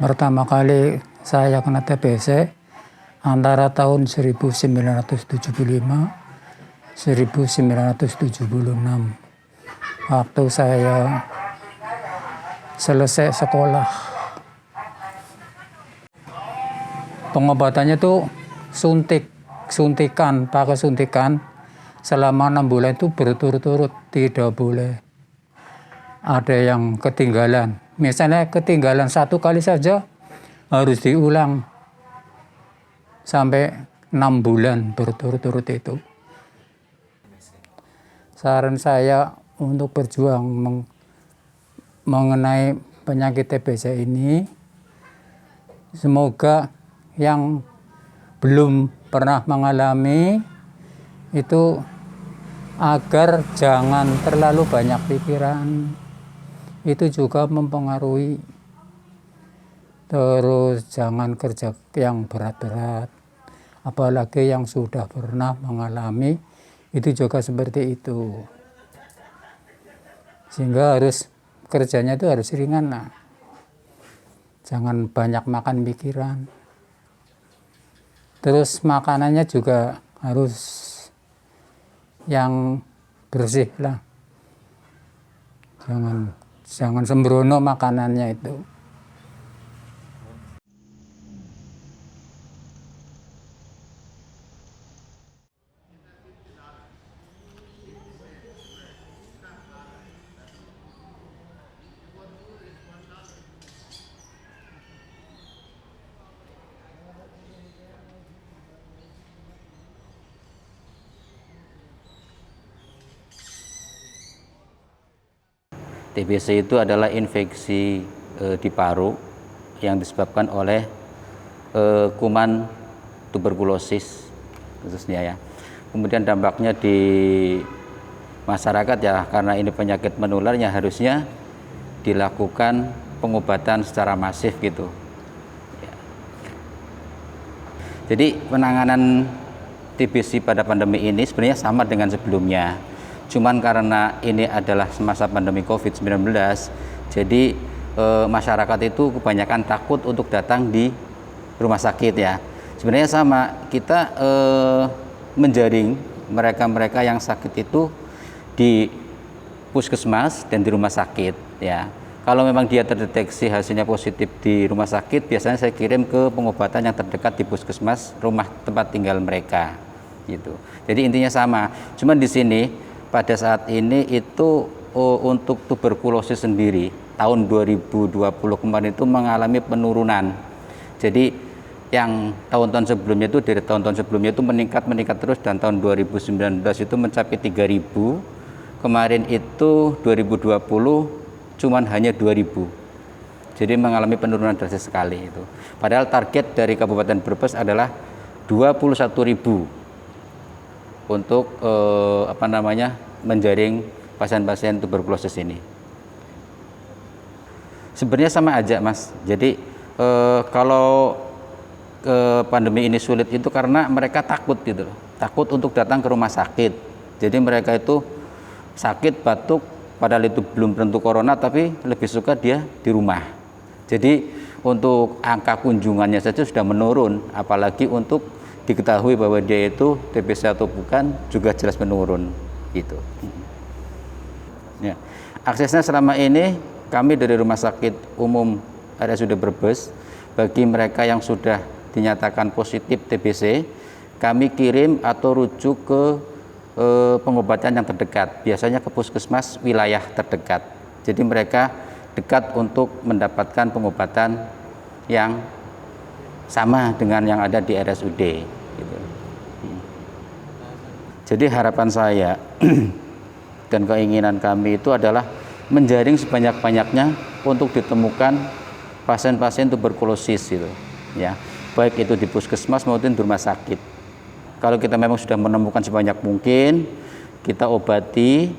Pertama kali saya kena TBC antara tahun 1975 1976 waktu saya selesai sekolah. Pengobatannya itu pakai suntikan selama 6 bulan itu berturut-turut, tidak boleh ada yang ketinggalan. Misalnya ketinggalan 1 kali saja harus diulang sampai 6 bulan berturut-turut itu. Saran saya untuk berjuang mengenai penyakit TBC ini, semoga yang belum pernah mengalami itu agar jangan terlalu banyak pikiran. Itu juga mempengaruhi. Terus jangan kerja yang berat-berat, apalagi yang sudah pernah mengalami itu juga seperti itu. Sehingga kerjanya itu harus ringan lah. Jangan banyak makan pikiran. Terus makanannya juga harus yang bersih lah. Jangan sembrono makanannya itu. TBC itu adalah infeksi di paru yang disebabkan oleh kuman tuberkulosis khususnya ya. Kemudian dampaknya di masyarakat ya, karena ini penyakit menularnya harusnya dilakukan pengobatan secara masif gitu. Ya. Jadi penanganan TBC pada pandemi ini sebenarnya sama dengan sebelumnya. Cuman karena ini adalah semasa pandemi COVID-19, jadi masyarakat itu kebanyakan takut untuk datang di rumah sakit ya. Sebenarnya sama, kita menjaring mereka-mereka yang sakit itu di puskesmas dan di rumah sakit ya. Kalau memang dia terdeteksi hasilnya positif di rumah sakit, biasanya saya kirim ke pengobatan yang terdekat di puskesmas rumah tempat tinggal mereka gitu. Jadi intinya sama. Cuman di sini pada saat ini itu untuk tuberkulosis sendiri tahun 2020 kemarin itu mengalami penurunan. Jadi yang tahun-tahun sebelumnya itu dari tahun-tahun sebelumnya itu meningkat terus, dan tahun 2019 itu mencapai 3.000. Kemarin itu 2020 cuman hanya 2.000. Jadi mengalami penurunan drastis sekali itu. Padahal target dari Kabupaten Brebes adalah 21.000 untuk menjaring pasien-pasien tuberkulosis ini. Sebenarnya sama aja Mas. Jadi kalau pandemi ini sulit itu karena mereka takut gitu loh. Takut untuk datang ke rumah sakit. Jadi mereka itu sakit, batuk, padahal itu belum tentu corona, tapi lebih suka dia di rumah. Jadi untuk angka kunjungannya saja sudah menurun, apalagi untuk diketahui bahwa dia itu TBC atau bukan juga jelas menurun gitu. Ya. Aksesnya selama ini kami dari Rumah Sakit Umum RSUD Brebes, bagi mereka yang sudah dinyatakan positif TBC, kami kirim atau rujuk ke pengobatan yang terdekat, biasanya ke puskesmas wilayah terdekat. Jadi mereka dekat untuk mendapatkan pengobatan yang sama dengan yang ada di RSUD gitu. Jadi harapan saya dan keinginan kami itu adalah menjaring sebanyak-banyaknya untuk ditemukan pasien-pasien tuberkulosis gitu ya, baik itu di puskesmas maupun di rumah sakit. Kalau kita memang sudah menemukan sebanyak mungkin, kita obati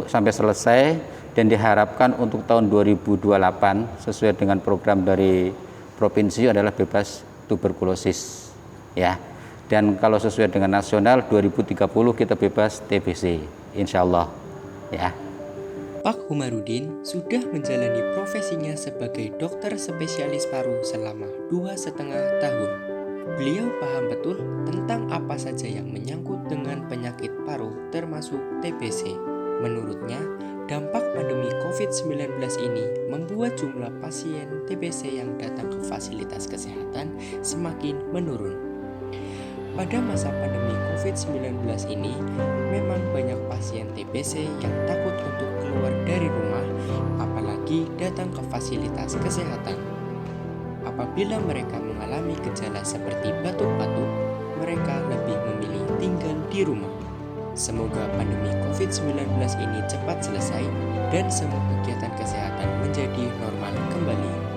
sampai selesai, dan diharapkan untuk tahun 2028 sesuai dengan program dari provinsi adalah bebas tuberkulosis ya. Dan kalau sesuai dengan nasional 2030 kita bebas TBC, insya Allah ya. Pak Humarudin sudah menjalani profesinya sebagai dokter spesialis paru selama 2,5 tahun. Beliau paham betul tentang apa saja yang menyangkut dengan penyakit paru termasuk TBC. Menurutnya, dampak pandemi COVID-19 ini membuat jumlah pasien TBC yang datang ke fasilitas kesehatan semakin menurun. Pada masa pandemi COVID-19 ini, memang banyak pasien TBC yang takut untuk keluar dari rumah, apalagi datang ke fasilitas kesehatan. Apabila mereka mengalami gejala seperti batuk-batuk, mereka lebih memilih tinggal di rumah. Semoga pandemi COVID-19 ini cepat selesai dan semua kegiatan kesehatan menjadi normal kembali.